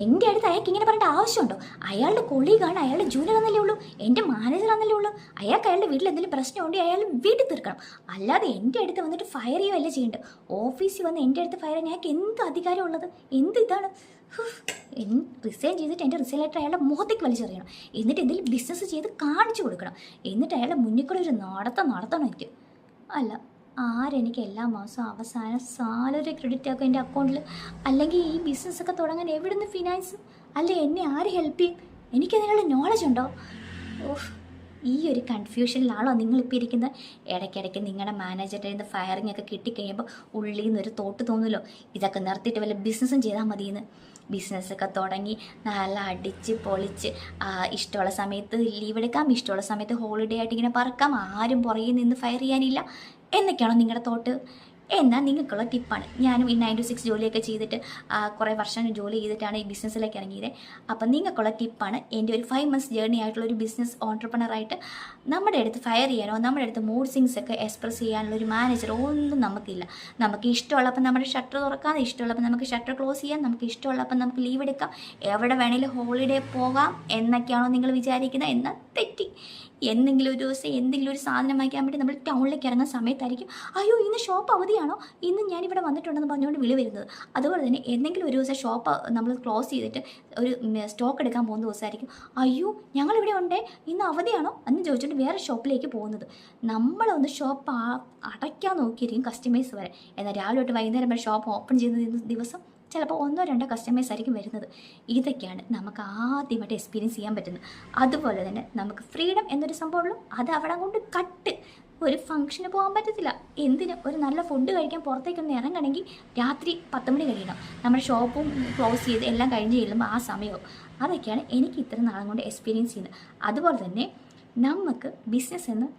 എൻ്റെ അടുത്ത് അയാൾക്ക് ഇങ്ങനെ പറയേണ്ട ആവശ്യമുണ്ടോ? അയാളുടെ കൊളീഗാണ്, അയാളുടെ ജൂനിയർ എന്നല്ലേ ഉള്ളൂ, എൻ്റെ മാനേജർ എന്നല്ലേ ഉള്ളൂ. അയാൾക്ക് അയാളുടെ വീട്ടിൽ എന്തെങ്കിലും പ്രശ്നമുണ്ടെങ്കിൽ അയാൾ വീട്ടിൽ തീർക്കണം. അല്ലാതെ എൻ്റെ അടുത്ത് വന്നിട്ട് ഫയർ ചെയ്യുകയല്ല ചെയ്യേണ്ടത്. ഓഫീസിൽ വന്ന് എൻ്റെ അടുത്ത് ഫയർ ചെയ്യാൻ ഞങ്ങൾക്ക് എന്ത് അധികാരമുള്ളത്? എന്ത് ഇതാണ്? റിസൈൻ ചെയ്തിട്ട് എൻ്റെ റിസൈൻ ലെറ്റർ അയാളുടെ മുഖത്തേക്ക് വലിച്ചെറിയണം. എന്നിട്ട് എന്തെങ്കിലും ബിസിനസ് ചെയ്ത് കാണിച്ചു കൊടുക്കണം. എന്നിട്ട് അയാളുടെ മുന്നിൽ കൂടെ ഒരു നടത്തണം എനിക്ക്. അല്ല, ആരെനിക്ക് എല്ലാ മാസവും അവസാനം സാലറി ക്രെഡിറ്റ് ആക്കും എൻ്റെ അക്കൗണ്ടിൽ? അല്ലെങ്കിൽ ഈ ബിസിനസ്സൊക്കെ തുടങ്ങാൻ എവിടുന്ന് ഫിനാൻസ്? അല്ലെ എന്നെ ആര് ഹെൽപ്പ് ചെയ്യും? എനിക്കതിനുള്ള നോളജ് ഉണ്ടോ? ഓഹ്, ഈ ഒരു കൺഫ്യൂഷനിലാണോ നിങ്ങളിപ്പോൾ ഇരിക്കുന്നത്? ഇടയ്ക്കിടയ്ക്ക് നിങ്ങളുടെ മാനേജറിൻ്റെ നിന്ന് ഫയറിംഗ് ഒക്കെ കിട്ടിക്കഴിയുമ്പോൾ ഉള്ളിൽ നിന്നൊരു തോട്ട് തോന്നുമല്ലോ, ഇതൊക്കെ നിർത്തിയിട്ട് വല്ല ബിസിനസ്സും ചെയ്താൽ മതിയെന്ന്. ബിസിനസ്സൊക്കെ തുടങ്ങി നല്ല അടിച്ച് പൊളിച്ച് ഇഷ്ടമുള്ള സമയത്ത് ലീവ് എടുക്കാം, ഇഷ്ടമുള്ള സമയത്ത് ഹോളിഡേ ആയിട്ട് ഇങ്ങനെ പറക്കാം, ആരും പുറകിൽ നിന്ന് ഫയർ ചെയ്യാനില്ല എന്നൊക്കെയാണോ നിങ്ങളുടെ തോട്ട്? എന്നാൽ നിങ്ങൾക്കുള്ള ടിപ്പാണ്. ഞാനും ഈ 9 to 6 ജോലിയൊക്കെ ചെയ്തിട്ട് കുറേ വർഷം ജോലി ചെയ്തിട്ടാണ് ഈ ബിസിനസ്സിലേക്ക് ഇറങ്ങിയത്. അപ്പം നിങ്ങൾക്കുള്ള ടിപ്പാണ് എൻ്റെ ഒരു 5 months ജേർണി ആയിട്ടുള്ള ഒരു ബിസിനസ് ഓൺട്രപ്രണറായിട്ട് നമ്മുടെ അടുത്ത് ഫയർ ചെയ്യാനോ നമ്മുടെ അടുത്ത് മൂഡ് സിങ്സ് ഒക്കെ എക്സ്പ്രസ് ചെയ്യാനുള്ള ഒരു മാനേജർ ഒന്നും നമുക്കില്ല. നമുക്ക് ഇഷ്ടമുള്ളപ്പം നമ്മുടെ ഷട്ടർ തുറക്കാം, ഇഷ്ടമുള്ളപ്പം നമുക്ക് ഷട്ടർ ക്ലോസ് ചെയ്യാം, നമുക്ക് ഇഷ്ടമുള്ളപ്പം നമുക്ക് ലീവ് എടുക്കാം, എവിടെ വേണേലും ഹോളിഡേ പോകാം എന്നൊക്കെയാണോ നിങ്ങൾ വിചാരിക്കുന്നത്? എന്നാൽ തെറ്റി. എന്തെങ്കിലും ഒരു ദിവസം എന്തെങ്കിലും ഒരു സാധനം വാങ്ങിക്കാൻ വേണ്ടി നമ്മൾ ടൗണിലേക്ക് ഇറങ്ങുന്ന സമയത്തായിരിക്കും അയ്യോ ഇന്ന് ഷോപ്പ് അവധിയാണോ, ഇന്ന് ഞാനിവിടെ വന്നിട്ടുണ്ടെന്ന് പറഞ്ഞുകൊണ്ട് വിളി വരുന്നത്. അതുപോലെ തന്നെ എന്തെങ്കിലും ഒരു ദിവസം ഷോപ്പ് നമ്മൾ ക്ലോസ് ചെയ്തിട്ട് ഒരു സ്റ്റോക്ക് എടുക്കാൻ പോകുന്ന ദിവസമായിരിക്കും അയ്യോ ഞങ്ങളിവിടെ ഉണ്ടേ ഇന്ന് അവധിയാണോ എന്ന് ചോദിച്ചുകൊണ്ട് വേറെ ഷോപ്പിലേക്ക് പോകുന്നത്. നമ്മളൊന്ന് ഷോപ്പ് അടയ്ക്കാൻ നോക്കിയിരിക്കും കസ്റ്റമേഴ്സ് വരെ. എന്നാൽ രാവിലെ തൊട്ട് വൈകുന്നേരം വരെ ഷോപ്പ് ഓപ്പൺ ചെയ്യുന്ന ദിവസം ചിലപ്പോൾ 1-2 കസ്റ്റമേഴ്സ് ആയിരിക്കും വരുന്നത്. ഇതൊക്കെയാണ് നമുക്ക് ആദ്യമായിട്ട് എക്സ്പീരിയൻസ് ചെയ്യാൻ പറ്റുന്നത്. അതുപോലെ തന്നെ നമുക്ക് ഫ്രീഡം എന്നൊരു സംഭവമുള്ളൂ, അത് അവിടെ കൊണ്ട് കട്ട്. ഒരു ഫംഗ്ഷന് പോകാൻ പറ്റത്തില്ല. എന്തിന്? ഒരു നല്ല ഫുഡ് കഴിക്കാൻ പുറത്തേക്കൊന്ന് ഇറങ്ങണമെങ്കിൽ രാത്രി 10 മണി കഴിയണം. നമ്മുടെ ഷോപ്പും ക്ലോസ് ചെയ്ത് എല്ലാം കഴിഞ്ഞ് ചെല്ലുമ്പോൾ ആ സമയവും. അതൊക്കെയാണ് എനിക്ക് ഇത്ര നാളും കൊണ്ട് എക്സ്പീരിയൻസ് ചെയ്യുന്നത്. അതുപോലെ തന്നെ നമുക്ക് ബിസിനസ് എന്ന്